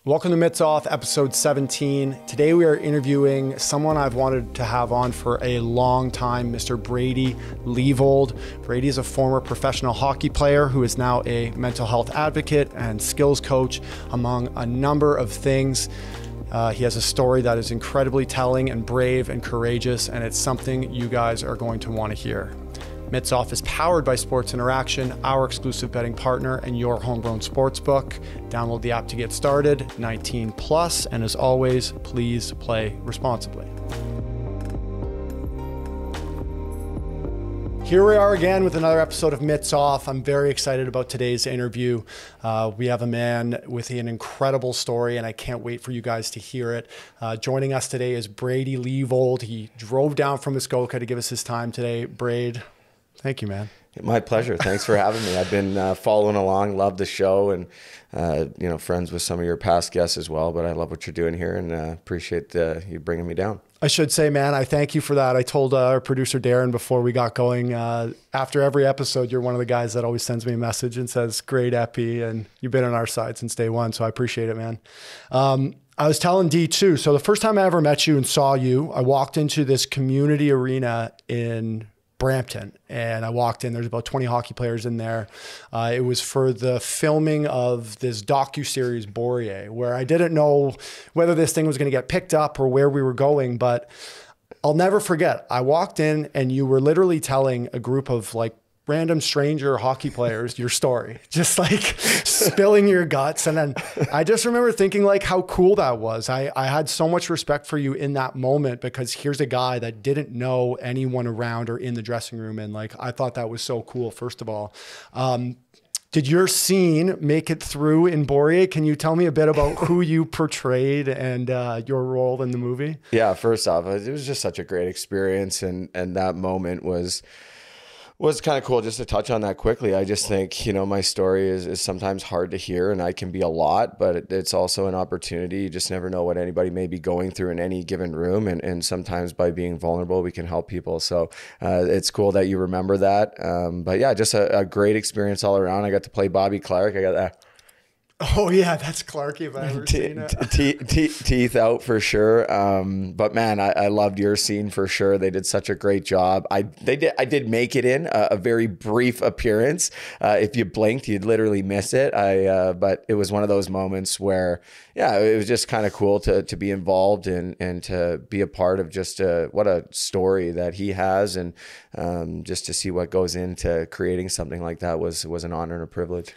Welcome to Mitts Off, episode 17. Today we are interviewing someone I've wanted to have on for a long time, Mr. Brady Leavold. Brady is a former professional hockey player who is now a mental health advocate and skills coach, among a number of things. He has a story that is incredibly telling and brave and courageous, and it's something you guys are going to want to hear. Mitts Off is powered by Sports Interaction, our exclusive betting partner and your homegrown sportsbook. Download the app to get started, 19 plus, and as always, please play responsibly. Here we are again with another episode of Mitts Off. I'm very excited about today's interview. We have a man with an incredible story, and I can't wait for you guys to hear it. Joining us today is Brady Leavold. He drove down from Muskoka to give us his time today. Braid, thank you, man. My pleasure. Thanks for having me. I've been following along, love the show, and friends with some of your past guests as well. But I love what you're doing here, and appreciate you bringing me down. I should say, man, I thank you for that. I told our producer Darren before we got going, after every episode, you're one of the guys that always sends me a message and says, great epi, and you've been on our side since day one, so I appreciate it, man. I was telling D too, so the first time I ever met you and saw you, I walked into this community arena in Brampton, and I walked in, there's about 20 hockey players in there. It was for the filming of this docuseries Bourrier, where I didn't know whether this thing was going to get picked up or where we were going, but I'll never forget. I walked in and you were literally telling a group of like random stranger hockey players your story, just like spilling your guts. And then I just remember thinking like how cool that was. I had so much respect for you in that moment, because here's a guy that didn't know anyone around or in the dressing room. And like, I thought that was so cool, first of all. Did your scene make it through in Bourrier? Can you tell me a bit about who you portrayed and your role in the movie? Yeah, first off, it was just such a great experience. And that moment was kind of cool. Just to touch on that quickly, I just think, my story is sometimes hard to hear, and I can be a lot, but it's also an opportunity. You just never know what anybody may be going through in any given room. And sometimes by being vulnerable, we can help people. So it's cool that you remember that. But yeah, just a great experience all around. I got to play Bobby Clark. I got that. Oh yeah, that's Clarky if I ever seen it. Teeth out for sure. But man, I loved your scene for sure. They did such a great job. I did make it in a very brief appearance. If you blinked, you'd literally miss it. But it was one of those moments where, yeah, it was just kind of cool to be involved and to be a part of just what a story that he has, and just to see what goes into creating something like that was an honor and a privilege.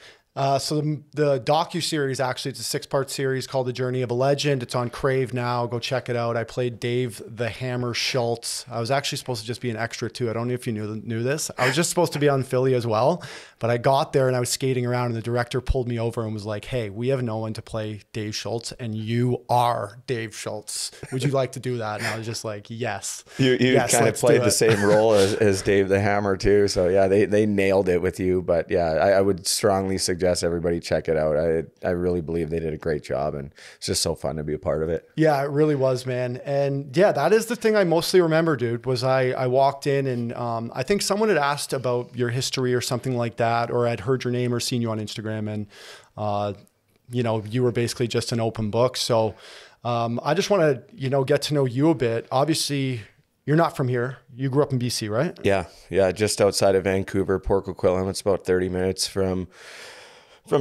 So the docuseries, actually, it's a 6-part series called The Journey of a Legend. It's on Crave now. Go check it out. I played Dave the Hammer Schultz. I was actually supposed to just be an extra too. I don't know if you knew this. I was just supposed to be on Philly as well, but I got there and I was skating around, and the director pulled me over and was like, hey, we have no one to play Dave Schultz, and you are Dave Schultz. Would you like to do that? And I was just like, yes. You kind of played the same role as Dave the Hammer too. So yeah, they nailed it with you. But yeah, I would strongly suggest everybody check it out. I really believe they did a great job, and it's just so fun to be a part of it. Yeah, it really was, man. And yeah, that is the thing I mostly remember, dude, was I walked in and I think someone had asked about your history or something like that, or I'd heard your name or seen you on Instagram, and you were basically just an open book. So I just want to, get to know you a bit. Obviously, you're not from here. You grew up in BC, right? Yeah, just outside of Vancouver, Port Coquitlam. It's about 30 minutes from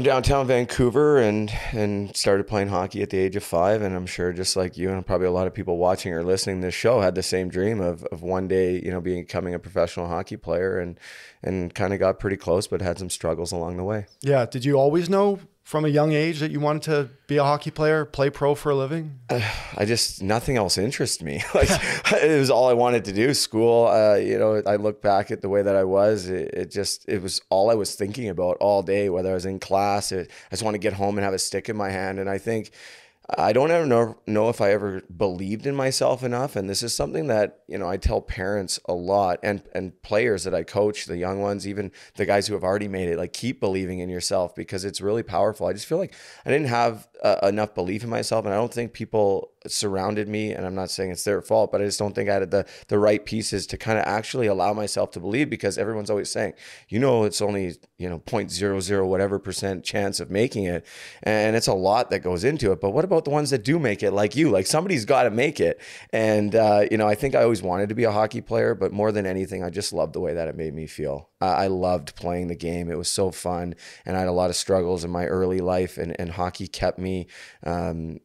downtown Vancouver, and started playing hockey at the age of 5. And I'm sure just like you, and probably a lot of people watching or listening to this show, had the same dream of one day, becoming a professional hockey player, and kind of got pretty close, but had some struggles along the way. Yeah. Did you always know from a young age that you wanted to be a hockey player, play pro for a living? Nothing else interested me. Like it was all I wanted to do. School, I look back at the way that I was, it was all I was thinking about all day, whether I was in class. I just want to get home and have a stick in my hand. And I think I don't ever know if I ever believed in myself enough. And this is something that, I tell parents a lot, and players that I coach, the young ones, even the guys who have already made it, like, keep believing in yourself, because it's really powerful. I just feel like I didn't have enough belief in myself. And I don't think people surrounded me, and I'm not saying it's their fault, but I just don't think I had the right pieces to kind of actually allow myself to believe, because everyone's always saying, it's only, 0.00 whatever % chance of making it. And it's a lot that goes into it. But what about the ones that do make it, like you? Like, somebody's got to make it. And, I think I always wanted to be a hockey player, but more than anything, I just loved the way that it made me feel. I loved playing the game. It was so fun. And I had a lot of struggles in my early life, and hockey kept me from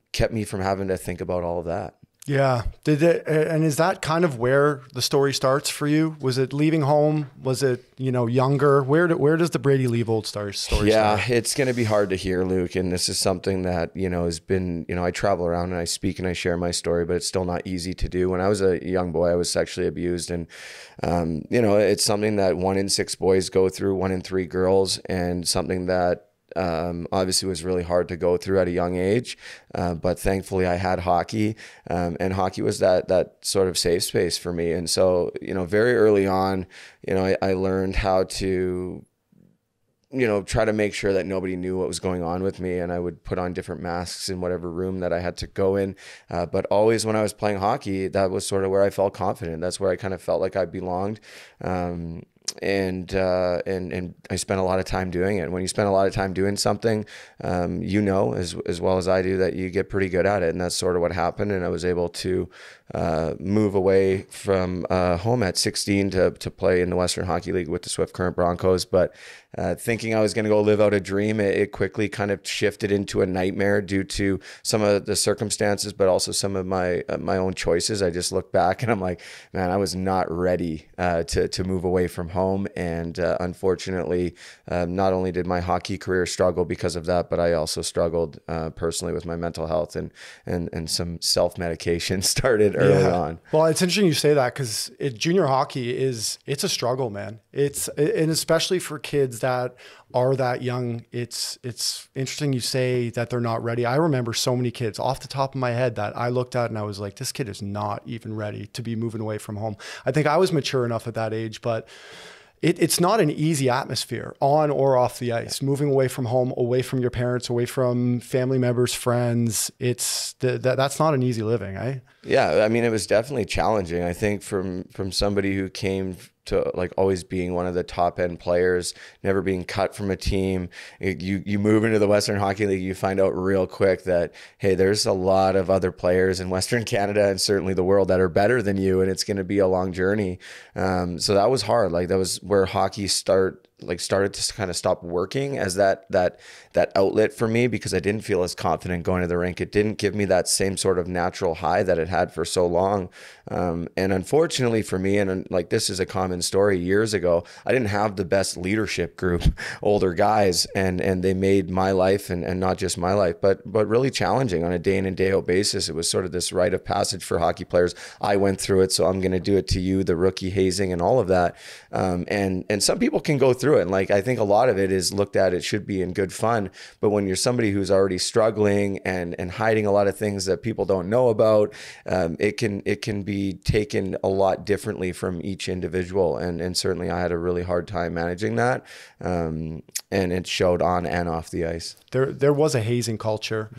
having to think about all of that. Yeah. And is that kind of where the story starts for you? Was it leaving home? Was it, younger? Where does the Brady Leavold story start? Yeah, it's going to be hard to hear, Luke. And this is something that, has been, I travel around and I speak and I share my story, but it's still not easy to do. When I was a young boy, I was sexually abused. And, it's something that 1 in 6 boys go through, 1 in 3 girls, and something that obviously was really hard to go through at a young age. But thankfully I had hockey, and hockey was that sort of safe space for me. And so, very early on, I learned how to, try to make sure that nobody knew what was going on with me. And I would put on different masks in whatever room that I had to go in. But always when I was playing hockey, that was sort of where I felt confident. That's where I kind of felt like I belonged. And I spent a lot of time doing it. When you spend a lot of time doing something, as well as I do, that you get pretty good at it. And that's sort of what happened. And I was able to move away from home at 16 to play in the Western Hockey League with the Swift Current Broncos. But thinking I was going to go live out a dream, it quickly kind of shifted into a nightmare due to some of the circumstances, but also some of my own choices. I just look back and I'm like, man, I was not ready to move away from home. And unfortunately, not only did my hockey career struggle because of that, but I also struggled personally with my mental health, and some self-medication started early on. Well, it's interesting you say that, because junior hockey it's a struggle, man. And especially for kids that are that young, it's interesting you say that they're not ready. I remember so many kids off the top of my head that I looked at and I was like, this kid is not even ready to be moving away from home. I think I was mature enough at that age, but it's not an easy atmosphere on or off the ice. Moving away from home, away from your parents, away from family members, friends. That's not an easy living, eh? Yeah, I mean, it was definitely challenging. I think from somebody who came to like always being one of the top end players, never being cut from a team, you move into the Western Hockey League, you find out real quick that, hey, there's a lot of other players in Western Canada and certainly the world that are better than you, and it's going to be a long journey. So that was hard. Like, that was where hockey started to kind of stop working as that outlet for me, because I didn't feel as confident going to the rink. It didn't give me that same sort of natural high that it had for so long. And unfortunately for me, and like, this is a common story, years ago, I didn't have the best leadership group, older guys, and they made my life, and not just my life, but really challenging on a day in and day out basis. It was sort of this rite of passage for hockey players. I went through it, so I'm going to do it to you, the rookie hazing and all of that. And some people can go through it. And like, I think a lot of it is looked at, it should be in good fun. But when you're somebody who's already struggling and hiding a lot of things that people don't know about, it can be taken a lot differently from each individual. And certainly I had a really hard time managing that. And it showed on and off the ice. There was a hazing culture.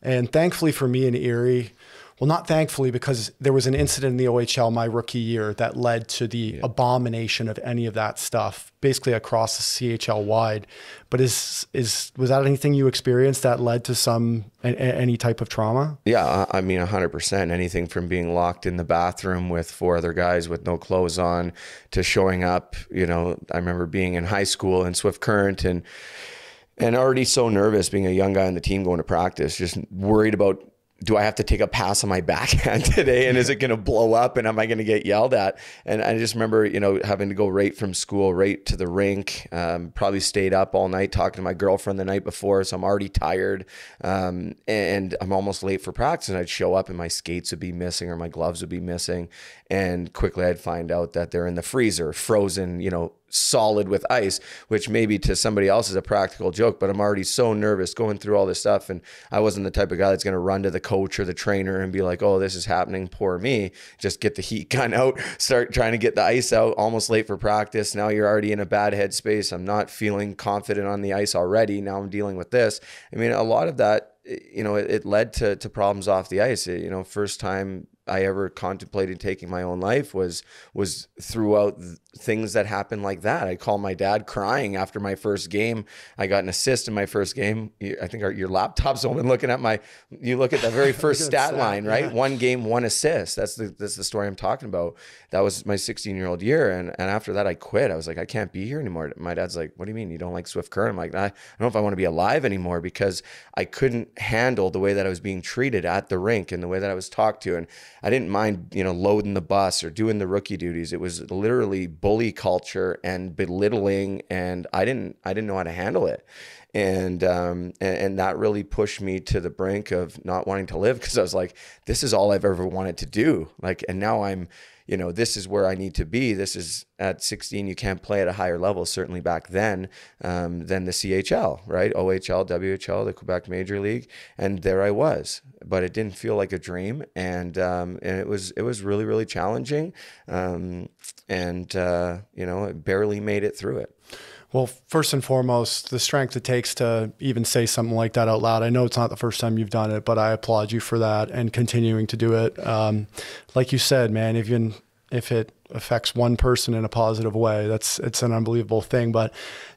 And thankfully for me in Erie, well, not thankfully, because there was an incident in the OHL my rookie year that led to the abomination of any of that stuff, basically across the CHL wide. But was that anything you experienced that led to any type of trauma? Yeah, I mean, 100%. Anything from being locked in the bathroom with 4 other guys with no clothes on to showing up. I remember being in high school in Swift Current and already so nervous being a young guy on the team going to practice, just worried about, do I have to take a pass on my backhand today? And is it going to blow up? And am I going to get yelled at? And I just remember, having to go right from school, right to the rink, probably stayed up all night talking to my girlfriend the night before. So I'm already tired. And I'm almost late for practice, and I'd show up and my skates would be missing or my gloves would be missing. And quickly I'd find out that they're in the freezer, frozen, solid with ice, which maybe to somebody else is a practical joke, but I'm already so nervous going through all this stuff. And I wasn't the type of guy that's going to run to the coach or the trainer and be like, oh, this is happening, poor me. Just get the heat gun out, start trying to get the ice out, almost late for practice. Now you're already in a bad headspace. I'm not feeling confident on the ice already. Now I'm dealing with this. I mean, a lot of that it led to problems off the ice. First time I ever contemplated taking my own life was throughout things that happened like that. I called my dad crying after my first game. I got an assist in my first game. I think your laptop's open looking at you look at the very first stat line, right? Yeah. 1 game, 1 assist. That's the story I'm talking about. That was my 16-year-old year. And after that, I quit. I was like, I can't be here anymore. My dad's like, what do you mean? You don't like Swift Current? I'm like, I don't know if I want to be alive anymore, because I couldn't handle the way that I was being treated at the rink and the way that I was talked to. And I didn't mind, loading the bus or doing the rookie duties. It was literally bully culture and belittling, and I didn't know how to handle it. And that really pushed me to the brink of not wanting to live, because I was like, this is all I've ever wanted to do. Like, and now I'm, this is where I need to be. This is at 16, you can't play at a higher level, certainly back then, than the CHL, right? OHL, WHL, the Quebec Major League. And there I was, but it didn't feel like a dream. And it was really, really challenging. I barely made it through it. Well, first and foremost, the strength it takes to even say something like that out loud. I know it's not the first time you've done it, but I applaud you for that and continuing to do it. Like you said, man, even if it affects one person in a positive way, it's an unbelievable thing. But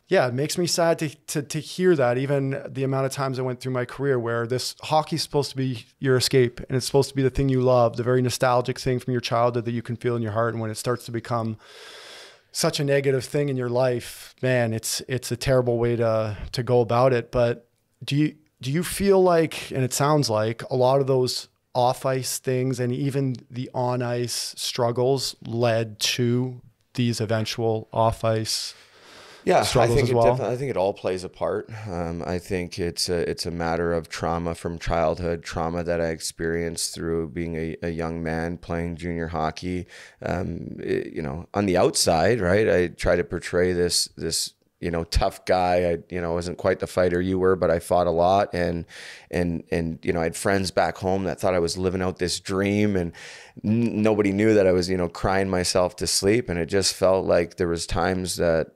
yeah, it makes me sad to hear that, even the amount of times I went through my career where this hockey's supposed to be your escape, and it's supposed to be the thing you love, the very nostalgic thing from your childhood that you can feel in your heart. And when it starts to become such a negative thing in your life, man, it's a terrible way to go about it. But do you feel like, and it sounds like, a lot of those off ice things and even the on ice struggles led to these eventual off ice struggles as well? I think it all plays a part. I think it's a matter of trauma from childhood, trauma that I experienced through being a young man playing junior hockey. On the outside, right, I try to portray this tough guy. I wasn't quite the fighter you were, but I fought a lot, and I had friends back home that thought I was living out this dream, and nobody knew that I was crying myself to sleep. And it just felt like there was times that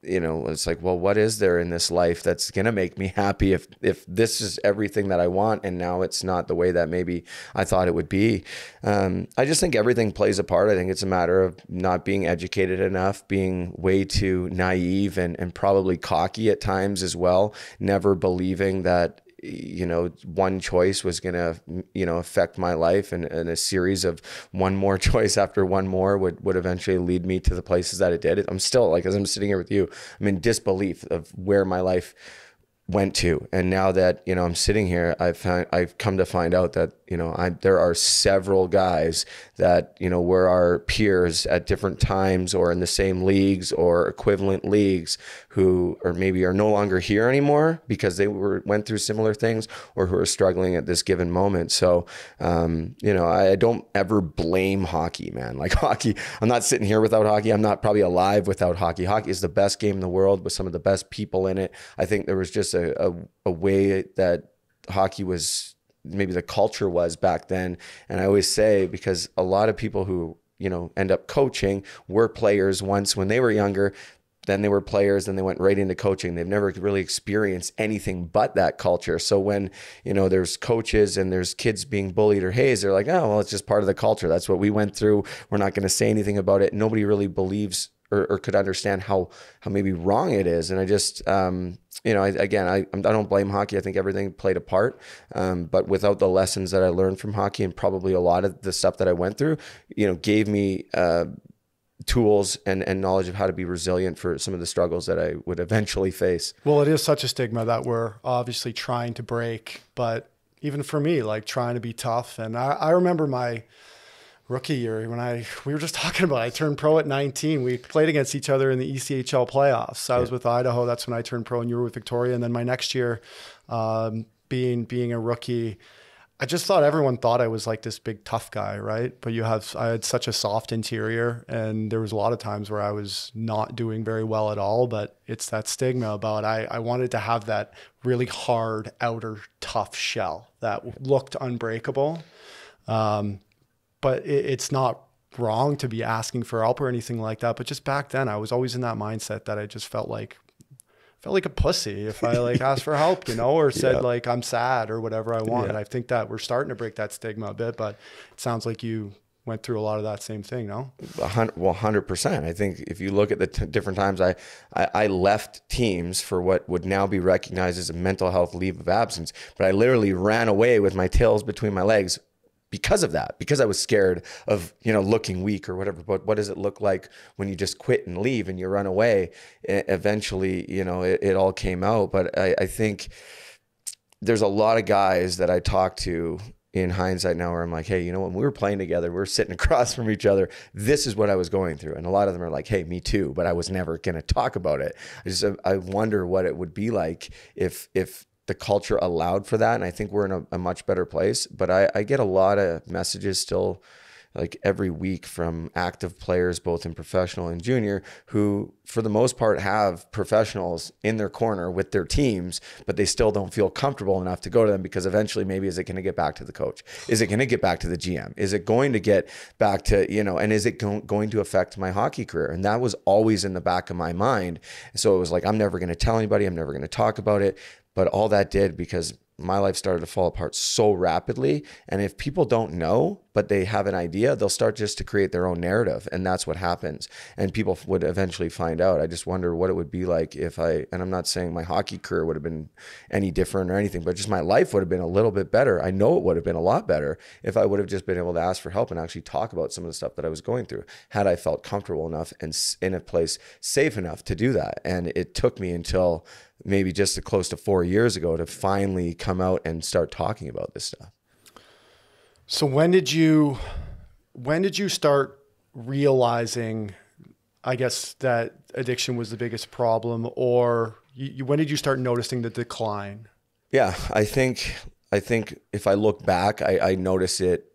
it's like, well, what is there in this life that's going to make me happy if this is everything that I want, and now it's not the way that maybe I thought it would be. I just think everything plays a part. I think it's a matter of not being educated enough, being way too naive and probably cocky at times as well, never believing that one choice was going to, affect my life, and a series of one more choice after one more would eventually lead me to the places that it did. I'm still, like, as I'm sitting here with you, I'm in disbelief of where my life went to. And now that, I'm sitting here, I've come to find out that, there are several guys that, were our peers at different times or in the same leagues or equivalent leagues who are maybe are no longer here anymore because they went through similar things, or who are struggling at this given moment. So, I don't ever blame hockey, man. Like, hockey, I'm not sitting here without hockey. I'm not probably alive without hockey. Hockey is the best game in the world with some of the best people in it. I think there was just a way that hockey was, maybe the culture was back then. And I always say, because a lot of people who, end up coaching were players once when they were younger, then they were players, then they went right into coaching. They've never really experienced anything but that culture. So when, there's coaches and there's kids being bullied or hazed, they're like, oh, well, it's just part of the culture. That's what we went through. We're not going to say anything about it. Nobody really believes or could understand how maybe wrong it is. And I just, I don't blame hockey. I think everything played a part. But without the lessons that I learned from hockey, and probably a lot of the stuff that I went through, gave me tools and knowledge of how to be resilient for some of the struggles that I would eventually face. Well, it is such a stigma that we're obviously trying to break, but even for me, like, trying to be tough. And I remember my rookie year when we were just talking about it. I turned pro at 19. We played against each other in the ECHL playoffs. I was with Idaho. That's when I turned pro, and you were with Victoria. And then my next year, being a rookie, I just thought everyone thought I was like this big tough guy, right? But I had such a soft interior, and there was a lot of times where I was not doing very well at all. But it's that stigma about I wanted to have that really hard outer tough shell that looked unbreakable. But it's not wrong to be asking for help or anything like that. But just back then, I was always in that mindset that I just felt like felt like a pussy if I like asked for help, you know, or said Yeah. like I'm sad or whatever I want. Yeah. And I think that we're starting to break that stigma a bit, but it sounds like you went through a lot of that same thing, no? 100%. I think if you look at the different times I left teams for what would now be recognized as a mental health leave of absence, but I literally ran away with my tails between my legs because of that, because I was scared of, you know, looking weak or whatever. But what does it look like when you just quit and leave and you run away? Eventually, you know, it all came out. But I think there's a lot of guys that I talk to in hindsight now where I'm like, hey, you know, when we were playing together, we were sitting across from each other. This is what I was going through. And a lot of them are like, hey, me too, but I was never going to talk about it. I wonder what it would be like if the culture allowed for that. And I think we're in a much better place, but I get a lot of messages still like every week from active players, both in professional and junior, who for the most part have professionals in their corner with their teams, but they still don't feel comfortable enough to go to them because eventually maybe is it going to get back to the coach? Is it going to get back to the GM? Is it going to get back to, you know, and is it going to affect my hockey career? And that was always in the back of my mind. So it was like, I'm never going to tell anybody. I'm never going to talk about it. But all that did, because my life started to fall apart so rapidly. And if people don't know, but they have an idea, they'll start just to create their own narrative. And that's what happens. And people would eventually find out. I just wonder what it would be like if and I'm not saying my hockey career would have been any different or anything, but just my life would have been a little bit better. I know it would have been a lot better if I would have just been able to ask for help and actually talk about some of the stuff that I was going through, had I felt comfortable enough and in a place safe enough to do that. And it took me until maybe just close to 4 years ago to finally come out and start talking about this stuff. So when did you start realizing, I guess, that addiction was the biggest problem, or when did you start noticing the decline? Yeah, I think if I look back, I notice it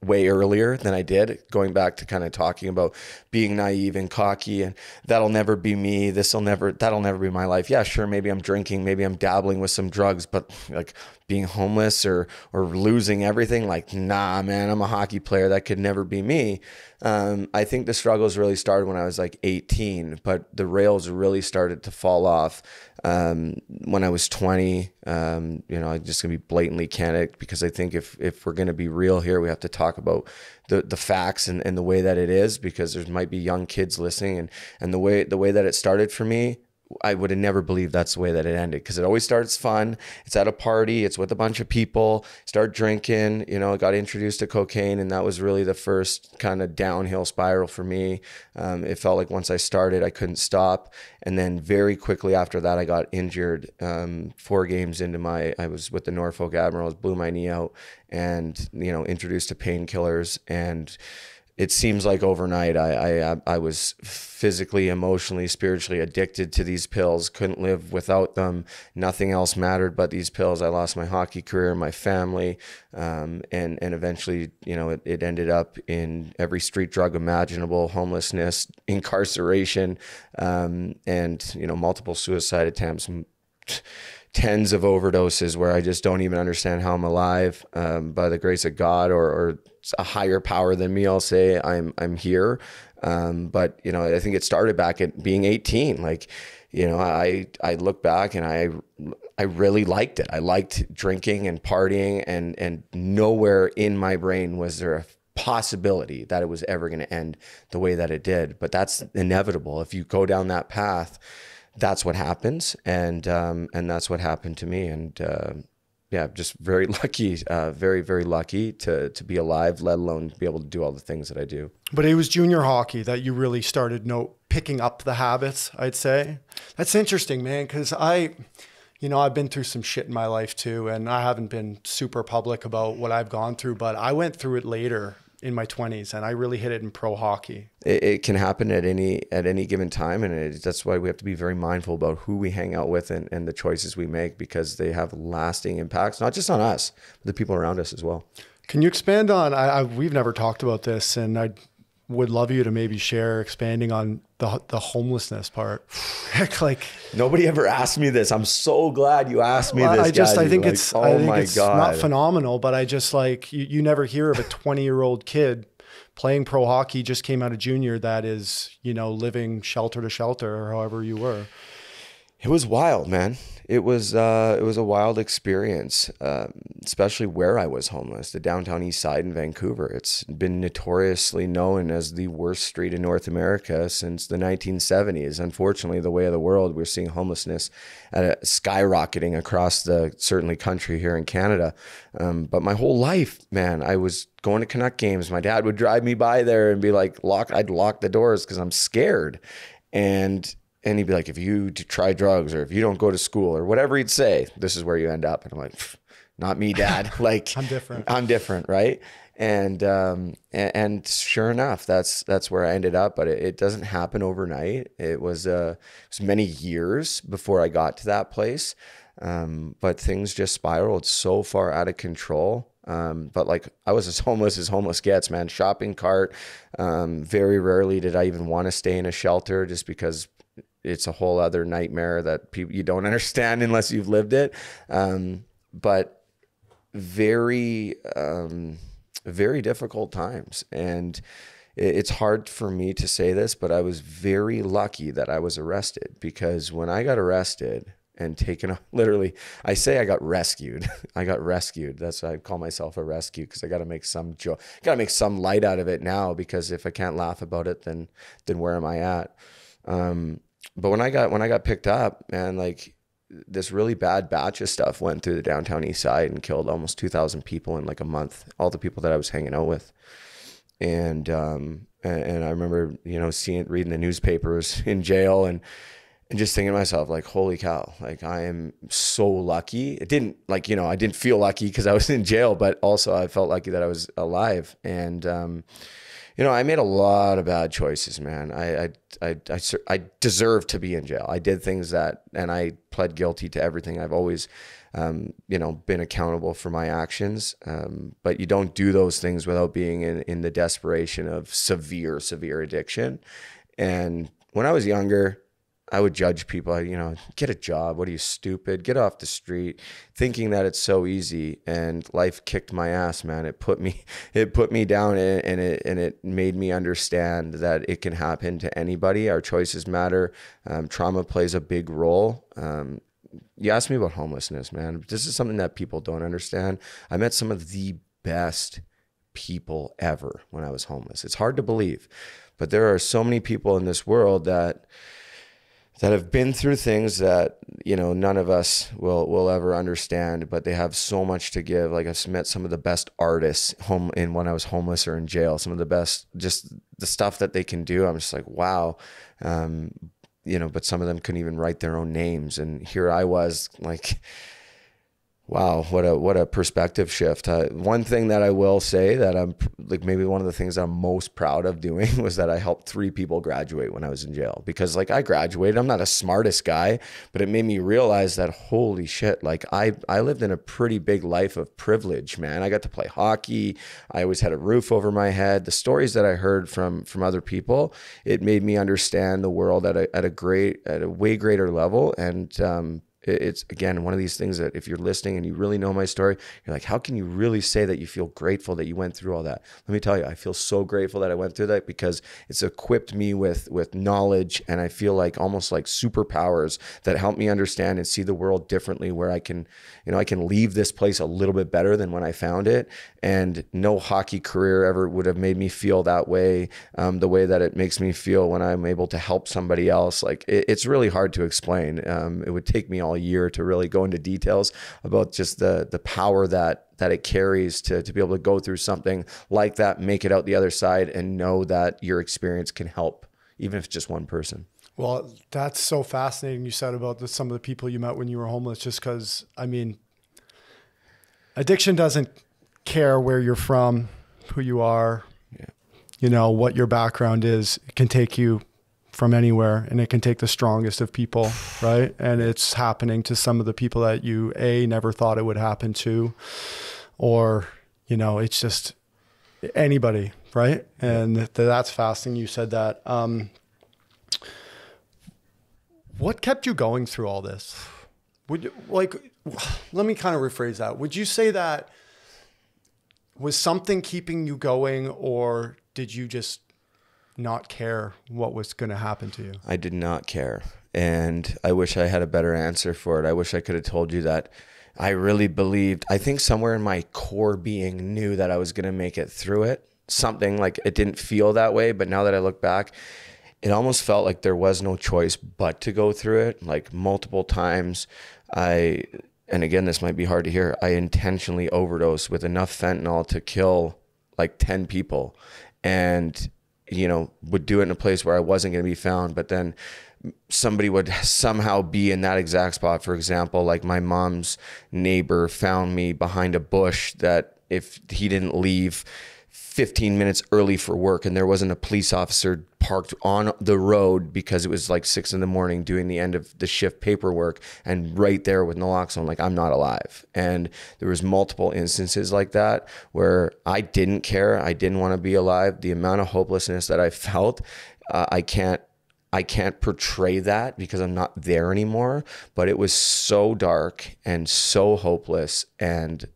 way earlier than I did, going back to kind of talking about being naive and cocky and that'll never be me. That'll never be my life. Yeah, sure. Maybe I'm drinking, maybe I'm dabbling with some drugs, but like being homeless or losing everything, like, nah, man, I'm a hockey player. That could never be me. I think the struggles really started when I was like 18, but the rails really started to fall off when I was 20. I'm just gonna be blatantly candid, because I think if we're gonna be real here, we have to talk about the facts and the way that it is, because there might be young kids listening, and the way that it started for me, I would have never believed that's the way that it ended, because it always starts fun. It's at a party. It's with a bunch of people. Start drinking. I got introduced to cocaine, and that was really the first kind of downhill spiral for me. It felt like once I started, I couldn't stop. And then very quickly after that, I got injured. 4 games into I was with the Norfolk Admirals, blew my knee out, and introduced to painkillers. And it seems like overnight I was physically, emotionally, spiritually addicted to these pills, couldn't live without them. Nothing else mattered but these pills. I lost my hockey career, my family, and eventually, it ended up in every street drug imaginable, homelessness, incarceration, and multiple suicide attempts, tens of overdoses where I just don't even understand how I'm alive. By the grace of God or a higher power than me, I'll say I'm here. But I think it started back at being 18. Like, I look back and I really liked it. I liked drinking and partying, and nowhere in my brain was there a possibility that it was ever going to end the way that it did. But that's inevitable. If you go down that path, that's what happens. And that's what happened to me. And, just very lucky, very, very lucky to be alive, let alone be able to do all the things that I do. But it was junior hockey that you really started picking up the habits, I'd say. That's interesting, man, because I've been through some shit in my life too, and I haven't been super public about what I've gone through, but I went through it later in my 20s, and I really hit it in pro hockey. It can happen at any given time, and that's why we have to be very mindful about who we hang out with and the choices we make, because they have lasting impacts, not just on us, but the people around us as well. Can you expand on, we've never talked about this, and I would love you to maybe share expanding on the homelessness part. Like, nobody ever asked me this. I'm so glad you asked me this. I think it's not phenomenal, but I just like, you never hear of a 20-year-old kid playing pro hockey, just came out of junior, that is, living shelter to shelter, or however you were. It was wild, man. It was a wild experience, especially where I was homeless, the downtown east side in Vancouver. It's been notoriously known as the worst street in North America since the 1970s. Unfortunately, the way of the world, we're seeing homelessness skyrocketing across the certainly country here in Canada. But my whole life, man, I was going to Connex games. My dad would drive me by there and be like, I'd lock the doors because I'm scared. And he'd be like, if you try drugs or if you don't go to school or whatever he'd say, this is where you end up. And I'm like, not me, Dad. Like, I'm different. Right. And sure enough, that's where I ended up, but it doesn't happen overnight. It was many years before I got to that place. But things just spiraled so far out of control. But like I was as homeless gets, man. Shopping cart. Very rarely did I even want to stay in a shelter just because it's a whole other nightmare that you don't understand unless you've lived it. But very, very difficult times. And it's hard for me to say this, but I was very lucky that I was arrested, because when I got arrested and taken, literally, I say I got rescued. I got rescued. That's why I call myself a rescue, because I got to make some joke, got to make some light out of it now, because if I can't laugh about it, then where am I at? But when I got picked up, man, like this really bad batch of stuff went through the downtown east side and killed almost 2,000 people in like a month. All the people that I was hanging out with. And I remember, reading the newspapers in jail and just thinking to myself, like, holy cow, like I am so lucky. It didn't I didn't feel lucky because I was in jail, but also I felt lucky that I was alive. And, I made a lot of bad choices, man. I deserved to be in jail. I did things and I pled guilty to everything. I've always, been accountable for my actions. But you don't do those things without being in the desperation of severe addiction. And when I was younger, I would judge people, get a job. What are you, stupid? Get off the street, thinking that it's so easy. And life kicked my ass, man. It put me down, and it made me understand that it can happen to anybody. Our choices matter. Trauma plays a big role. You asked me about homelessness, man. This is something that people don't understand. I met some of the best people ever when I was homeless. It's hard to believe, but there are so many people in this world that have been through things that, none of us will ever understand, but they have so much to give. Like I've met some of the best artists when I was homeless or in jail, some of the best, just the stuff that they can do. I'm just like, wow. But some of them couldn't even write their own names. And here I was like, wow, what a perspective shift. One thing that I will say that I'm like, maybe one of the things that I'm most proud of doing was that I helped 3 people graduate when I was in jail, because like I graduated, I'm not the smartest guy, but it made me realize that, holy shit, like I lived in a pretty big life of privilege, man. I got to play hockey. I always had a roof over my head. The stories that I heard from other people, it made me understand the world at a way greater level. And, it's, again, one of these things that if you're listening and you really know my story, you're like, how can you really say that you feel grateful that you went through all that? Let me tell you, I feel so grateful that I went through that, because it's equipped me with knowledge, and I feel like almost like superpowers that help me understand and see the world differently, where I can leave this place a little bit better than when I found it. And no hockey career ever would have made me feel that way, the way that it makes me feel when I'm able to help somebody else. Like it's really hard to explain. It would take me all year to really go into details about just the power that it carries to be able to go through something like that, make it out the other side, and know that your experience can help, even if it's just one person. Well, that's so fascinating you said about some of the people you met when you were homeless, just because, addiction doesn't care where you're from, who you are, what your background is. It can take you from anywhere, and it can take the strongest of people, right? And it's happening to some of the people that you never thought it would happen to, or it's just anybody, right? And that's fascinating you said that. What kept you going through all this? Let me kind of rephrase that. Would you say that was something keeping you going, or did you just not care what was going to happen to you? I did not care. And I wish I had a better answer for it. I wish I could have told you that I really believed, I think somewhere in my core being knew that I was going to make it through it. Something like, it didn't feel that way, but now that I look back, it almost felt like there was no choice but to go through it. Like multiple times and again, this might be hard to hear, I intentionally overdosed with enough fentanyl to kill like 10 people, and, you know, would do it in a place where I wasn't going to be found. But then somebody would somehow be in that exact spot. For example, like my mom's neighbor found me behind a bush that if he didn't leave 15 minutes early for work, and there wasn't a police officer parked on the road because it was like 6 a.m. doing the end of the shift paperwork, and right there with naloxone, like I'm not alive. And there was multiple instances like that where I didn't care. I didn't want to be alive. The amount of hopelessness that I felt, I can't portray that because I'm not there anymore, but it was so dark and so hopeless, and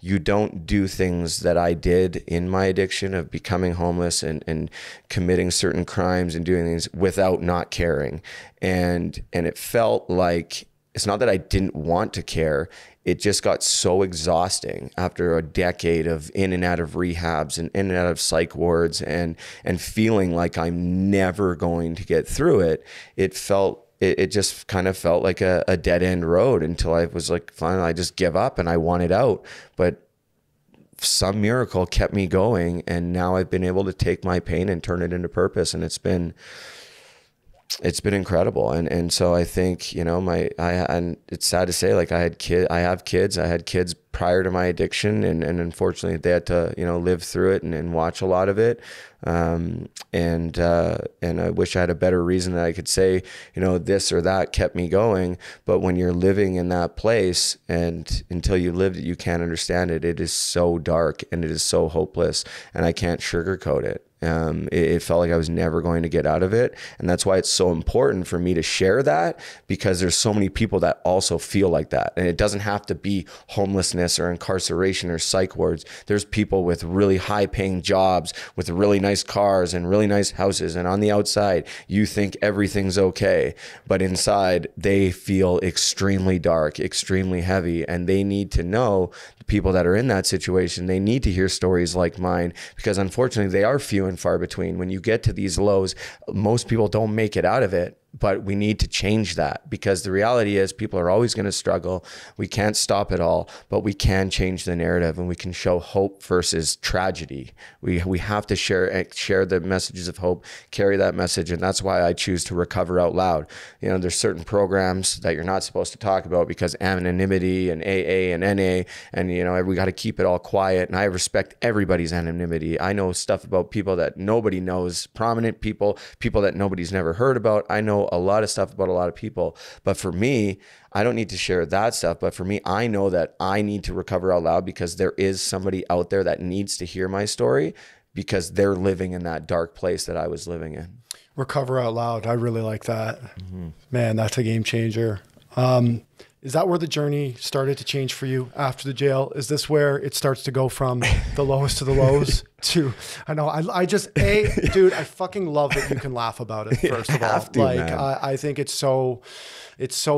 you don't do things that I did in my addiction of becoming homeless and committing certain crimes and doing things without not caring. And it felt like, it's not that I didn't want to care. It just got so exhausting after a decade of in and out of rehabs and in and out of psych wards and feeling like I'm never going to get through it. It just kind of felt like a dead end road until I was like, finally, I just give up and I wanted out. But some miracle kept me going. And now I've been able to take my pain and turn it into purpose. And it's been incredible. And so I think, you know, and it's sad to say, like I had kids prior to my addiction, and unfortunately they had to, you know, live through it and watch a lot of it. And I wish I had a better reason that I could say, you know, this or that kept me going. But when you're living in that place, and until you lived it, you can't understand it. It is so dark and it is so hopeless, and I can't sugarcoat it. It felt like I was never going to get out of it. And that's why it's so important for me to share that, because there's so many people that also feel like that. And it doesn't have to be homelessness or incarceration or psych wards. There's people with really high paying jobs with really nice cars and really nice houses. And on the outside, you think everything's okay, but inside they feel extremely dark, extremely heavy. And they need to know, the people that are in that situation, they need to hear stories like mine, because unfortunately they are few and far between. When you get to these lows, most people don't make it out of it. But we need to change that, because the reality is people are always going to struggle. We can't stop it all, but we can change the narrative, and we can show hope versus tragedy. We have to share the messages of hope, carry that message. And that's why I choose to recover out loud. You know, there's certain programs that you're not supposed to talk about because anonymity and AA and NA, and, you know, we got to keep it all quiet. And I respect everybody's anonymity. I know stuff about people that nobody knows, prominent people that nobody's never heard about. I know a lot of stuff about a lot of people, but for me, I don't need to share that stuff. But for me, I know that I need to recover out loud, because there is somebody out there that needs to hear my story, because they're living in that dark place that I was living in. Recover out loud. I really like that. Mm-hmm. Man, that's a game changer. Is that where the journey started to change for you after the jail? Is this where it starts to go from the lowest to the lows to, I know, dude, I fucking love that you can laugh about it, first of all. I think it's so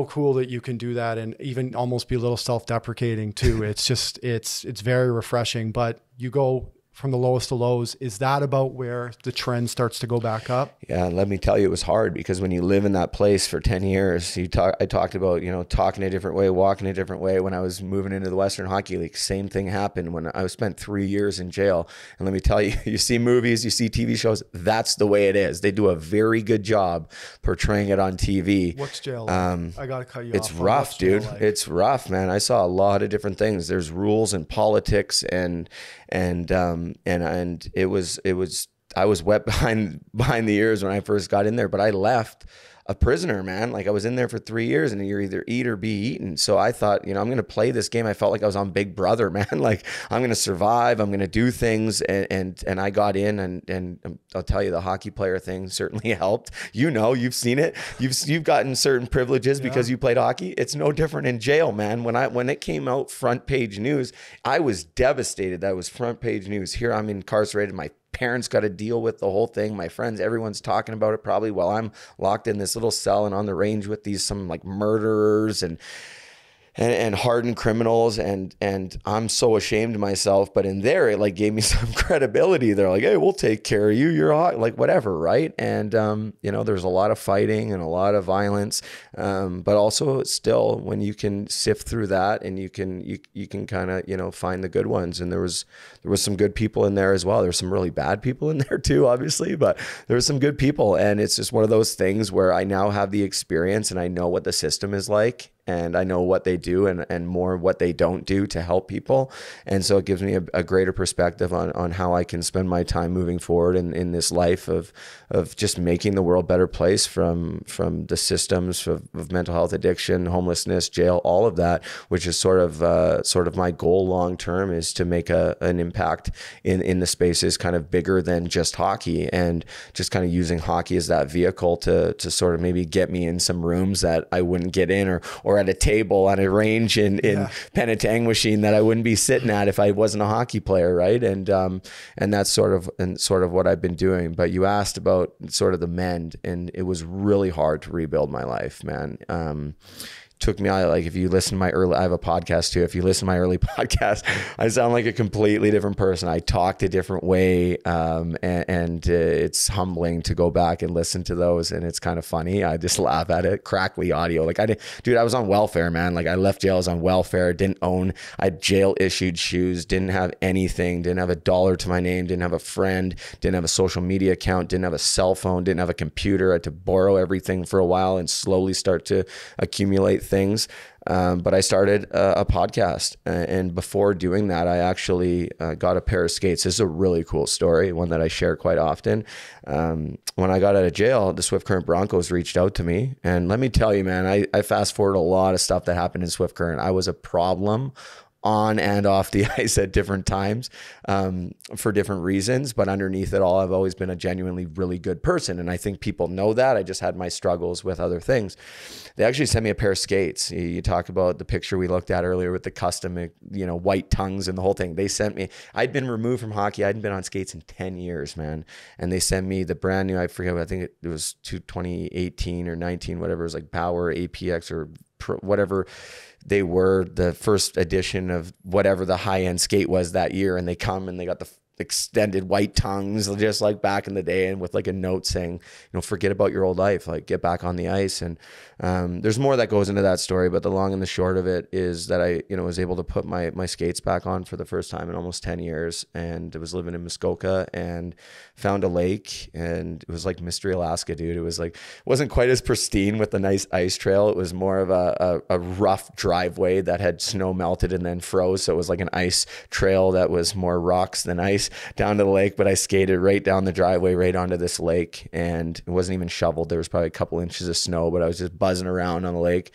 cool that you can do that, and even almost be a little self-deprecating too. It's just, it's very refreshing. But you go from the lowest to lows. Is that about where the trend starts to go back up? Yeah, let me tell you, it was hard, because when you live in that place for 10 years, I talked about, you know, talking a different way, walking a different way. When I was moving into the Western Hockey League, same thing happened when I spent 3 years in jail. And let me tell you, you see movies, you see TV shows, that's the way it is. They do a very good job portraying it on TV. What's jail like? I gotta cut you off. It's rough, dude. Like? It's rough, man. I saw a lot of different things. There's rules and politics and it was I was wet behind the ears when I first got in there, but I left a prisoner, man. Like, I was in there for 3 years, and you're either eat or be eaten. So I thought, you know, I'm going to play this game. I felt like I was on Big Brother, man. Like, I'm going to survive. I'm going to do things. And I got in, and I'll tell you, the hockey player thing certainly helped. You know, you've seen it. You've gotten certain privileges because you played hockey. It's no different in jail, man. When it came out front page news, I was devastated. That was front page news. Here I'm incarcerated. My parents got to deal with the whole thing. My friends, everyone's talking about it probably while I'm locked in this little cell and on the range with some like murderers and hardened criminals, and I'm so ashamed of myself. But in there, it like gave me some credibility. They're like, hey, we'll take care of you. You're hot, like whatever, right? And you know, there's a lot of fighting and a lot of violence, but also still when you can sift through that and you can kind of, you know, find the good ones. And there was some good people in there as well. There's some really bad people in there too, obviously, but there was some good people. And it's just one of those things where I now have the experience and I know what the system is like. And I know what they do and more what they don't do to help people. And so it gives me a greater perspective on how I can spend my time moving forward in this life of just making the world a better place from the systems of mental health, addiction, homelessness, jail, all of that, which is sort of my goal long term, is to make an impact in the spaces kind of bigger than just hockey, and just kind of using hockey as that vehicle to sort of maybe get me in some rooms that I wouldn't get in, or at a table on a range in Penetang that I wouldn't be sitting at if I wasn't a hockey player, right? And that's sort of what I've been doing. But you asked about sort of the mend, and it was really hard to rebuild my life, man. Took me, like, if you listen to my early, I have a podcast too. If you listen to my early podcast, I sound like a completely different person. I talked a different way. And it's humbling to go back and listen to those. And it's kind of funny. I just laugh at it. Crackly audio. Like I was on welfare, man. Like I left jail, I was on welfare, I had jail issued shoes, didn't have anything, didn't have $1 to my name, didn't have a friend, didn't have a social media account, didn't have a cell phone, didn't have a computer. I had to borrow everything for a while and slowly start to accumulate things. But I started a podcast, and before doing that, I actually got a pair of skates. This is a really cool story, one that I share quite often. When I got out of jail, the Swift Current Broncos reached out to me, and let me tell you, man, I fast forward a lot of stuff that happened in Swift Current. I was a problem on and off the ice at different times, for different reasons. But underneath it all, I've always been a genuinely really good person. And I think people know that. I just had my struggles with other things. They actually sent me a pair of skates. You talk about the picture we looked at earlier with the custom, you know, white tongues and the whole thing. They sent me, I'd been removed from hockey. I hadn't been on skates in 10 years, man. And they sent me the brand new, I forget, I think it was 2018 or 19, whatever. It was like Power APX or whatever they were, the first edition of whatever the high-end skate was that year. And they come and they got the extended white tongues, just like back in the day, and with like a note saying, you know, forget about your old life, like get back on the ice. And there's more that goes into that story, but the long and the short of it is that I, you know, was able to put my skates back on for the first time in almost 10 years. And I was living in Muskoka and found a lake, and it was like Mystery Alaska, dude. It was like, it wasn't quite as pristine with the nice ice trail. It was more of a rough driveway that had snow melted and then froze. So it was like an ice trail that was more rocks than ice down to the lake. But I skated right down the driveway, right onto this lake, and it wasn't even shoveled. There was probably a couple inches of snow, but I was just buzzing around on the lake.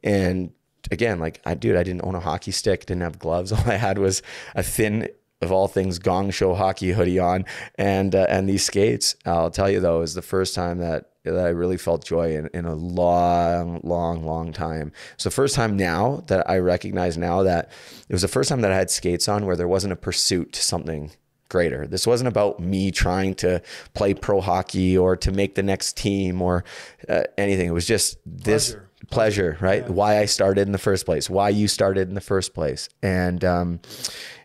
And again, like I didn't own a hockey stick, didn't have gloves. All I had was a thin, of all things, Gong Show hockey hoodie on, and these skates. I'll tell you though, it was the first time that I really felt joy in a long time. It's the first time now that I recognize now that it was the first time that I had skates on where there wasn't a pursuit to something greater. This wasn't about me trying to play pro hockey or to make the next team or anything. It was just this pleasure, right? Yeah. Why I started in the first place, why you started in the first place.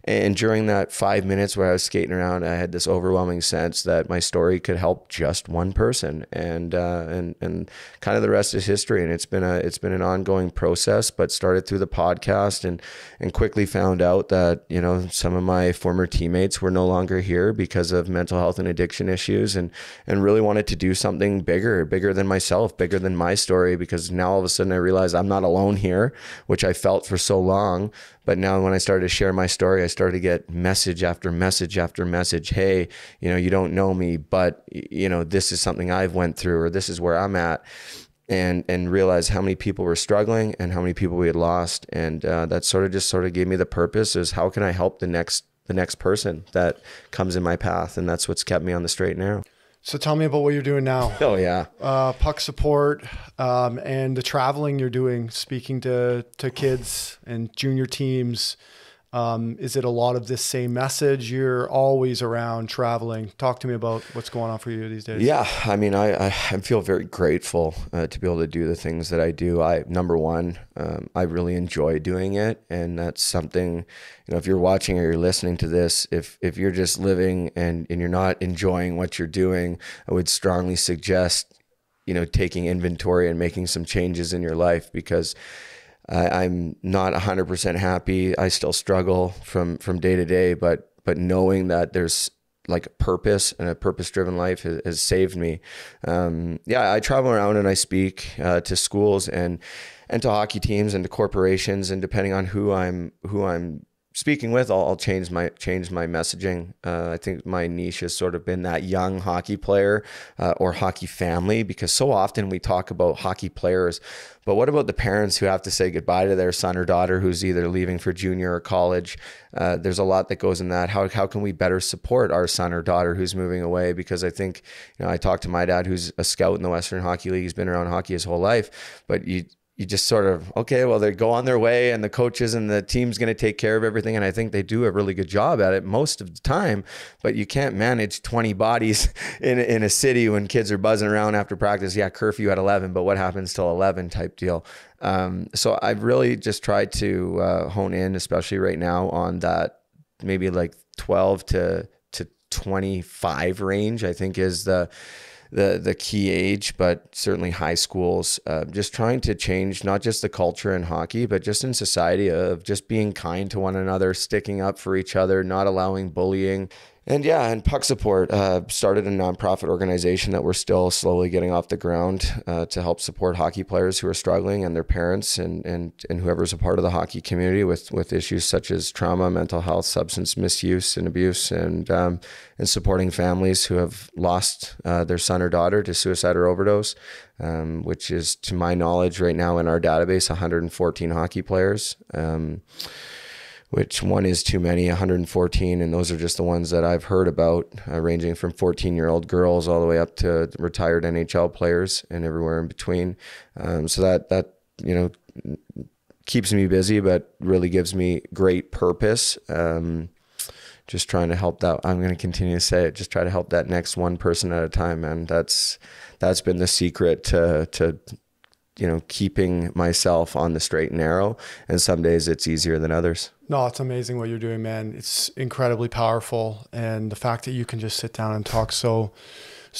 And during that 5 minutes where I was skating around, I had this overwhelming sense that my story could help just one person, and kind of the rest is history. And it's been an ongoing process, but started through the podcast and quickly found out that, you know, some of my former teammates were no longer here because of mental health and addiction issues, and really wanted to do something bigger than myself, bigger than my story, because now all of a sudden I realized I'm not alone here, which I felt for so long. But now when I started to share my story, I started to get message after message after message. Hey, you know, you don't know me, but you know, this is something I've went through, or this is where I'm at, and realize how many people were struggling and how many people we had lost. And that sort of gave me the purpose is how can I help the next person that comes in my path? And that's what's kept me on the straight and narrow. So tell me about what you're doing now. Oh yeah. Puck support, and the traveling you're doing, speaking to kids and junior teams. Is it a lot of this same message? You're always around traveling. Talk to me about what's going on for you these days. Yeah, I mean, I feel very grateful to be able to do the things that I do. Number one, I really enjoy doing it, and that's something, if you're watching or you're listening to this, if you're just living and you're not enjoying what you're doing, I would strongly suggest, taking inventory and making some changes in your life, because I'm not 100% happy. I still struggle from day to day, but knowing that there's like a purpose and a purpose-driven life has saved me. I travel around and I speak to schools and to hockey teams and to corporations, and depending on who I'm speaking with, I'll change my messaging. I think my niche has sort of been that young hockey player or hockey family, because so often we talk about hockey players, but what about the parents who have to say goodbye to their son or daughter who's either leaving for junior or college? There's a lot that goes in that. How can we better support our son or daughter who's moving away? Because I think, I talked to my dad, who's a scout in the Western Hockey League. He's been around hockey his whole life, but you just sort of, okay, well, they go on their way and the coaches and the team's going to take care of everything. And I think they do a really good job at it most of the time, but you can't manage 20 bodies in a city when kids are buzzing around after practice. Yeah, curfew at 11, but what happens till 11 type deal. So I've really just tried to hone in, especially right now, on that maybe like 12 to 25 range, I think is the key age, but certainly high schools, just trying to change not just the culture in hockey, but just in society, of just being kind to one another, sticking up for each other, not allowing bullying. And Puck Support started a nonprofit organization that we're still slowly getting off the ground to help support hockey players who are struggling, and their parents and whoever's a part of the hockey community with issues such as trauma, mental health, substance misuse and abuse, and supporting families who have lost their son or daughter to suicide or overdose, which is, to my knowledge, right now in our database, 114 hockey players. Which one is too many, 114, and those are just the ones that I've heard about, ranging from 14-year-old girls all the way up to retired NHL players and everywhere in between. So that keeps me busy, but really gives me great purpose. Just trying to help that. I'm going to continue to say it. Just try to help that next one person at a time, man. That's been the secret to keeping myself on the straight and narrow. And some days it's easier than others. No, it's amazing what you're doing, man. It's incredibly powerful. And the fact that you can just sit down and talk so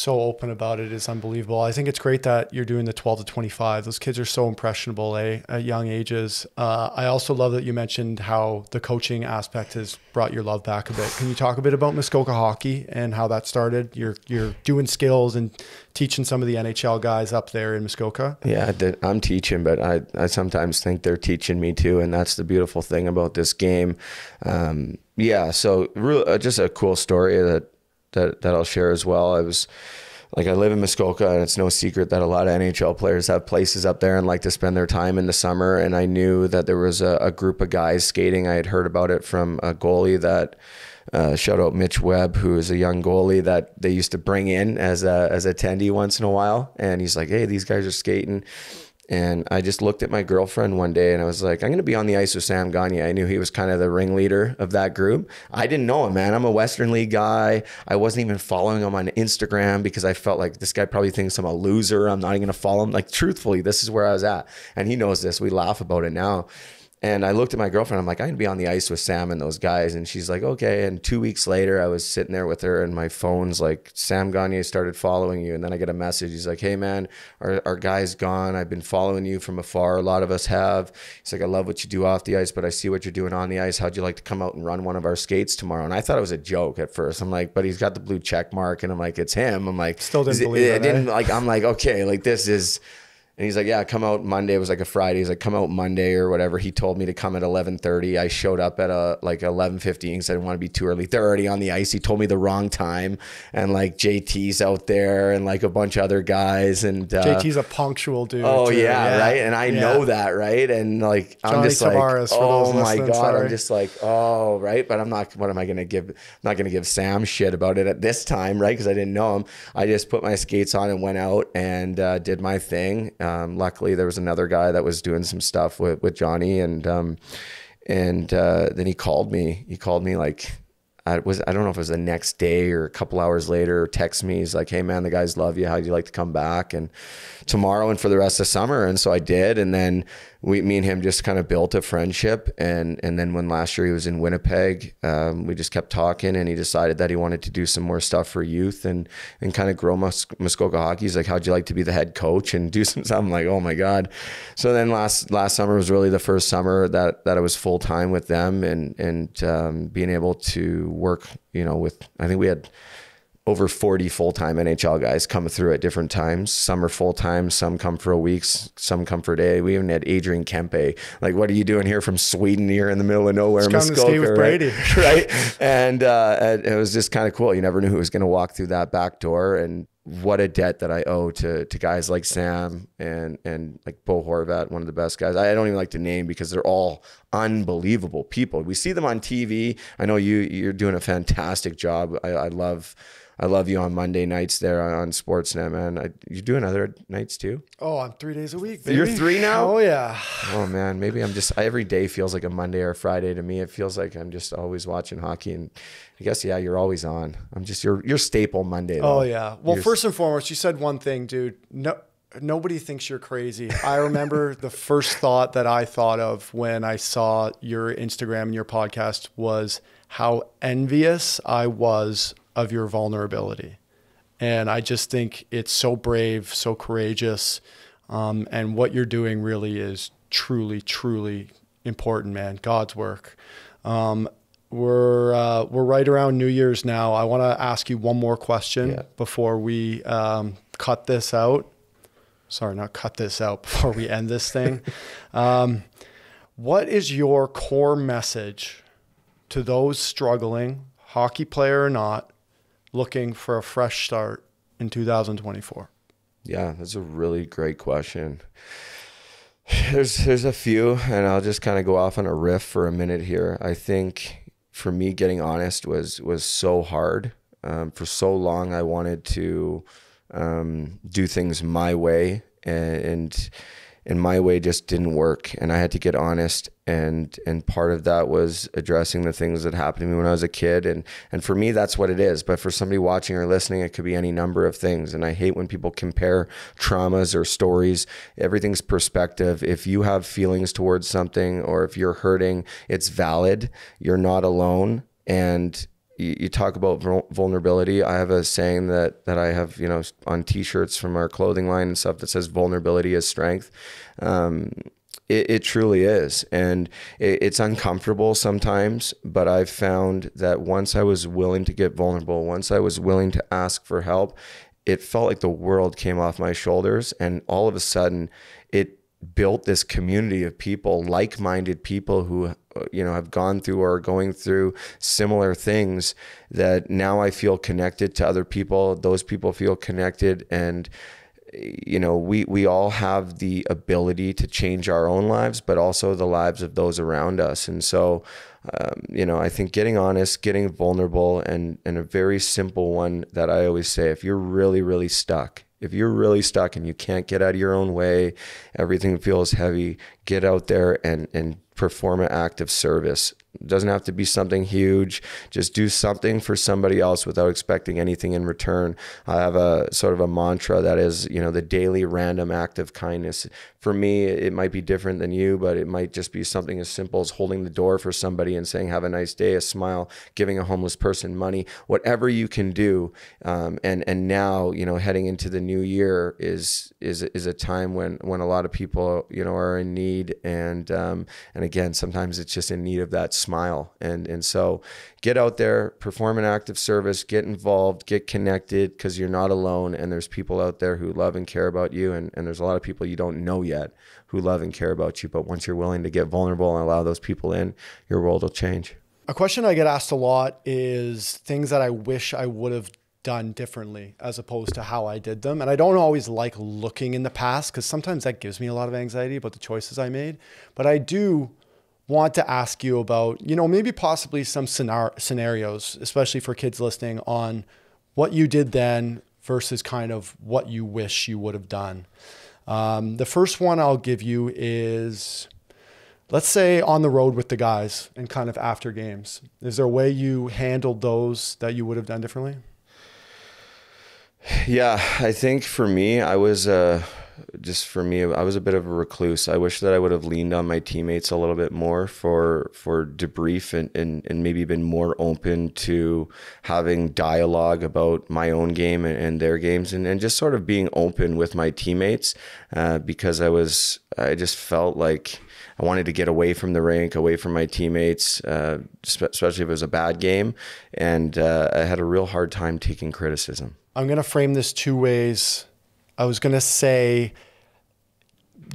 open about it is unbelievable. I think it's great that you're doing the 12 to 25. Those kids are so impressionable, at young ages. I also love that you mentioned how the coaching aspect has brought your love back a bit. Can you talk a bit about Moka Hockey and how that started? You're doing skills and teaching some of the NHL guys up there in Muskoka. Yeah, I'm teaching, but I sometimes think they're teaching me too. And that's the beautiful thing about this game. So just a cool story that I'll share as well. I live in Muskoka, and it's no secret that a lot of NHL players have places up there and like to spend their time in the summer. And I knew that there was a group of guys skating. I had heard about it from a goalie that, shout out Mitch Webb, who is a young goalie that they used to bring in as a attendee once in a while. And he's like, hey, these guys are skating. And I just looked at my girlfriend one day and I was like, I'm going to be on the ice with Sam Gagner. I knew he was kind of the ringleader of that group. I didn't know him, man. I'm a Western League guy. I wasn't even following him on Instagram because I felt like this guy probably thinks I'm a loser. I'm not even going to follow him. Like, truthfully, this is where I was at. And he knows this. We laugh about it now. And I looked at my girlfriend. I'm like, I'm going to be on the ice with Sam and those guys. And she's like, okay. And 2 weeks later, I was sitting there with her and my phone's like, Sam Gagner started following you. And then I get a message. He's like, hey, man, our guy's gone. I've been following you from afar. A lot of us have. He's like, I love what you do off the ice, but I see what you're doing on the ice. How'd you like to come out and run one of our skates tomorrow? And I thought it was a joke at first. I'm like, but he's got the blue check mark. And I'm like, it's him. I'm like, still didn't believe it. I'm like, okay, like this is... And he's like, yeah, come out Monday. It was like a Friday. He's like, come out Monday or whatever. He told me to come at 11:30. I showed up at 11:15 because I didn't want to be too early. They're already on the ice. He told me the wrong time. And like JT's out there and like a bunch of other guys. And JT's a punctual dude. Oh, yeah, right. And I know that, right? And like, I'm Johnny just like, Tavares, oh my God. Sorry. I'm just like, oh, right. But I'm not, what am I going to give? I'm not going to give Sam shit about it at this time, right? Because I didn't know him. I just put my skates on and went out and did my thing. Luckily, there was another guy that was doing some stuff with Johnny, and And then he called me. He called me like, I don't know if it was the next day or a couple hours later, or text me. He's like, hey man, the guys love you. How'd you like to come back? And tomorrow and for the rest of summer. And so I did. And then me and him just kind of built a friendship. And then when last year he was in Winnipeg, we just kept talking, and he decided that he wanted to do some more stuff for youth and kind of grow Muskoka hockey. He's like, how'd you like to be the head coach and do something? I'm like, oh my God. So then last summer was really the first summer that I was full time with them, and being able to work, with, I think we had over 40 full-time NHL guys come through at different times. Some are full-time, some come for a week, some come for a day. We even had Adrian Kempe. Like, what are you doing here from Sweden? You're in the middle of nowhere, Muskoka, to stay with Brady. Right? And it was just kind of cool. You never knew who was going to walk through that back door. And what a debt that I owe to guys like Sam and like Bo Horvat, one of the best guys. I don't even like to name because they're all unbelievable people. We see them on TV. I know you're doing a fantastic job. I love you on Monday nights there on Sportsnet, man. You doing other nights too? Oh, I'm 3 days a week, baby. You're 3 now? Oh, yeah. Oh, man. Maybe every day feels like a Monday or a Friday to me. It feels like I'm just always watching hockey. And I guess, yeah, you're always on. I'm just your staple Monday, though. Oh, yeah. Well, first and foremost, you said one thing, dude. Nobody thinks you're crazy. I remember the first thought that I thought of when I saw your Instagram and your podcast was how envious I was of your vulnerability. And I just think it's so brave, so courageous. And what you're doing really is truly, truly important, man. God's work. We're right around New Year's now. I want to ask you one more question before we cut this out. Sorry, not cut this out, before we end this thing. What is your core message to those struggling, hockey player or not, looking for a fresh start in 2024? Yeah, that's a really great question. There's a few, and I'll just kind of go off on a riff for a minute here. I think for me, getting honest was so hard. For so long, I wanted to do things my way, and my way just didn't work, and I had to get honest. And part of that was addressing the things that happened to me when I was a kid. And for me, that's what it is. But for somebody watching or listening, it could be any number of things. And I hate when people compare traumas or stories. Everything's perspective. If you have feelings towards something, or if you're hurting, it's valid. You're not alone. And you talk about vulnerability. I have a saying that I have, on t-shirts from our clothing line and stuff that says vulnerability is strength. It truly is. And it's uncomfortable sometimes, but I've found that once I was willing to get vulnerable, once I was willing to ask for help, it felt like the world came off my shoulders. And all of a sudden it built this community of people, like-minded people who, have gone through or are going through similar things, that now I feel connected to other people. Those people feel connected. And we all have the ability to change our own lives, but also the lives of those around us. And so, I think getting honest, getting vulnerable, and a very simple one that I always say, if you're really, really stuck, and you can't get out of your own way, everything feels heavy, get out there and perform an act of service. It doesn't have to be something huge. Just do something for somebody else without expecting anything in return. I have a sort of a mantra that is, the daily random act of kindness. For me, it might be different than you, but it might just be something as simple as holding the door for somebody and saying, have a nice day, a smile, giving a homeless person money, whatever you can do. And now, heading into the new year is a time when a lot of people, are in need. And again, sometimes it's just in need of that smile. And so get out there, perform an act of service, get involved, get connected, because you're not alone. And there's people out there who love and care about you. And there's a lot of people you don't know yet who love and care about you. But once you're willing to get vulnerable and allow those people in, your world will change. A question I get asked a lot is things that I wish I would have done differently as opposed to how I did them. And I don't always like looking in the past, because sometimes that gives me a lot of anxiety about the choices I made. But I do want to ask you about, maybe possibly some scenarios, especially for kids listening, on what you did then versus kind of what you wish you would have done. The first one I'll give you is Let's say on the road with the guys and kind of after games, is there a way you handled those that you would have done differently? Yeah, I think for me, I was I was a bit of a recluse. I wish that I would have leaned on my teammates a little bit more for debrief and maybe been more open to having dialogue about my own game and their games and just sort of being open with my teammates because I just felt like I wanted to get away from the rink, away from my teammates, especially if it was a bad game. And I had a real hard time taking criticism. I'm going to frame this two ways. I was going to say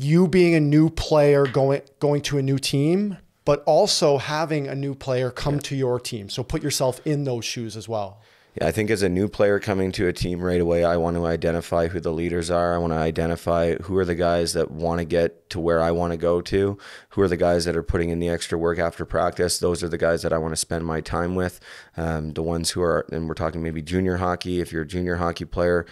you being a new player going to a new team, but also having a new player come to your team. So put yourself in those shoes as well. Yeah, I think as a new player coming to a team right away, I want to identify who the leaders are. I want to identify who are the guys that want to get to where I want to go to, who are the guys that are putting in the extra work after practice. Those are the guys that I want to spend my time with. The ones who are, and we're talking maybe junior hockey, if you're a junior hockey player,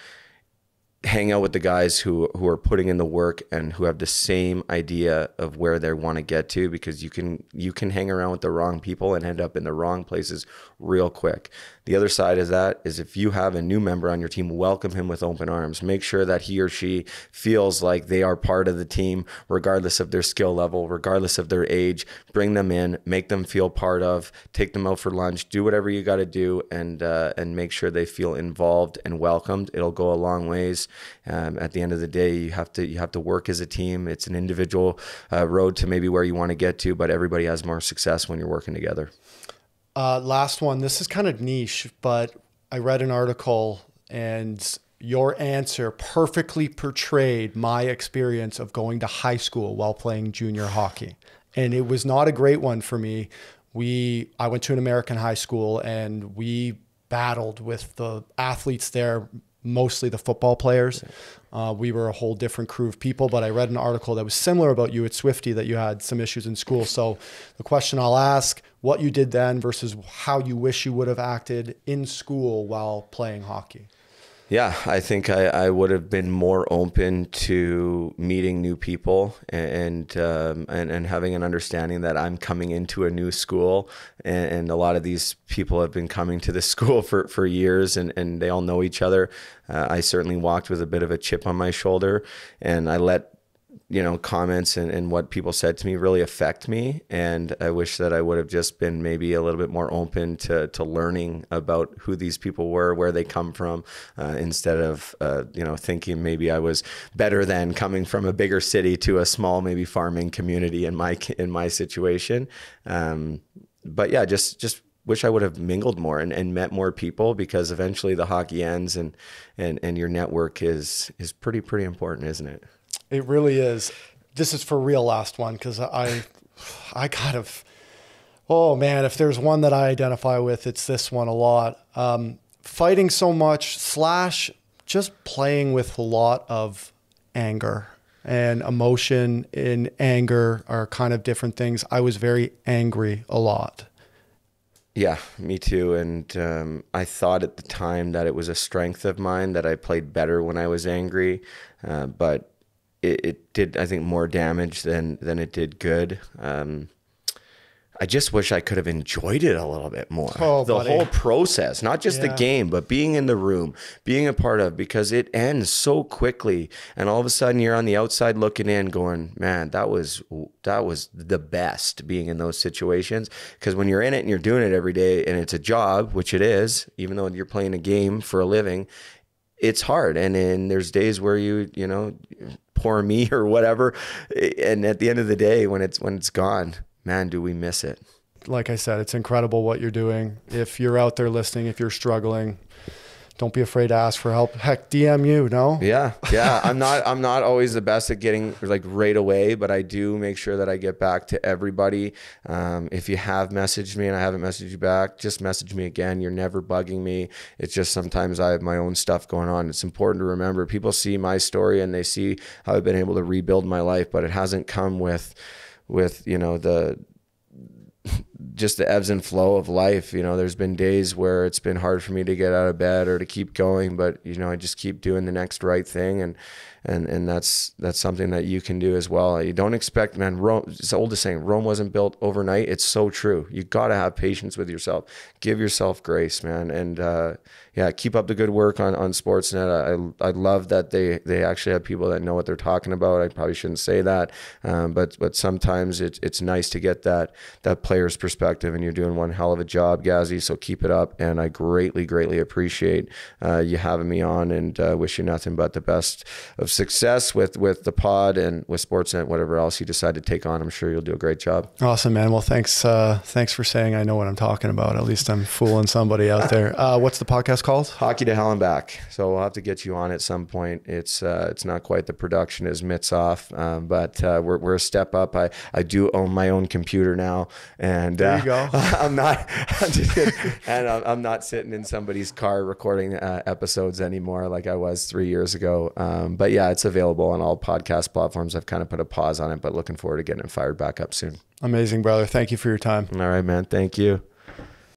hang out with the guys who are putting in the work and who have the same idea of where they want to get to, because you can hang around with the wrong people and end up in the wrong places real quick. The other side of that is if you have a new member on your team, welcome him with open arms. Make sure that he or she feels like they are part of the team, regardless of their skill level, regardless of their age. Bring them in, make them feel part of, take them out for lunch, do whatever you got to do, and make sure they feel involved and welcomed. It'll go a long ways. At the end of the day, you have to work as a team. It's an individual road to maybe where you want to get to, but everybody has more success when you're working together. Last one. This is kind of niche, but I read an article and your answer perfectly portrayed my experience of going to high school while playing junior hockey. And it was not a great one for me. I went to an American high school and we battled with the athletes there, mostly the football players. We were a whole different crew of people, but I read an article that was similar about you at Swifty, that you had some issues in school. So the question I'll ask, what you did then versus how you wish you would have acted in school while playing hockey. Yeah, I think I would have been more open to meeting new people and having an understanding that I'm coming into a new school, and a lot of these people have been coming to this school for years, and they all know each other. I certainly walked with a bit of a chip on my shoulder, and I let comments and what people said to me really affect me. And I wish that I would have just been maybe a little bit more open to learning about who these people were, where they come from, instead of, thinking maybe I was better than coming from a bigger city to a small, maybe farming community in my situation. But yeah, just wish I would have mingled more and met more people, because eventually the hockey ends and your network is pretty important, isn't it? It really is. This is for real last one, because I kind of, oh man, if there's one that I identify with, it's this one a lot. Fighting so much / just playing with a lot of anger, and emotion and anger are kind of different things. I was very angry a lot. Yeah, me too. And I thought at the time that it was a strength of mine, that I played better when I was angry, but it did, I think, more damage than it did good. I just wish I could have enjoyed it a little bit more. Oh, the buddy. whole process, not just the game, but being in the room, being a part of, because it ends so quickly. And all of a sudden you're on the outside looking in going, man, that was the best, being in those situations. Because when you're in it and you're doing it every day and it's a job, which it is, even though you're playing a game for a living, it's hard. And then there's days where you poor me or whatever. And at the end of the day, when it's gone, man, do we miss it. Like I said, it's incredible what you're doing. If you're out there listening, if you're struggling, don't be afraid to ask for help. Heck, DM you, no? Yeah. I'm not always the best at getting like right away, but I do make sure that I get back to everybody. If you have messaged me and I haven't messaged you back, just message me again. You're never bugging me. It's just sometimes I have my own stuff going on. It's important to remember, people see my story and they see how I've been able to rebuild my life, but it hasn't come with just the ebbs and flow of life. You know, there's been days where it's been hard for me to get out of bed or to keep going, but you know, I just keep doing the next right thing. And that's something that you can do as well. You don't expect, man, Rome, it's the oldest saying, Rome wasn't built overnight. It's so true. You got to have patience with yourself. Give yourself grace, man. And yeah, keep up the good work on Sportsnet. I love that they actually have people that know what they're talking about. I probably shouldn't say that, but sometimes it's nice to get that player's perspective, and you're doing one hell of a job, Gazzy. So keep it up, and I greatly appreciate you having me on, and wish you nothing but the best of success with the pod and with Sportsnet, whatever else you decide to take on. I'm sure you'll do a great job. Awesome, man. Well, thanks for saying I know what I'm talking about. At least I'm fooling somebody out there. What's the podcast called? Hockey to Hell and Back. So we'll have to get you on at some point. It's not quite the production as Mitsoff, but we're a step up. I do own my own computer now, and there you go. I'm just kidding. And I'm not sitting in somebody's car recording episodes anymore like I was 3 years ago. But yeah, it's available on all podcast platforms. I've kind of put a pause on it, but looking forward to getting it fired back up soon. Amazing, brother. Thank you for your time. All right, man. Thank you.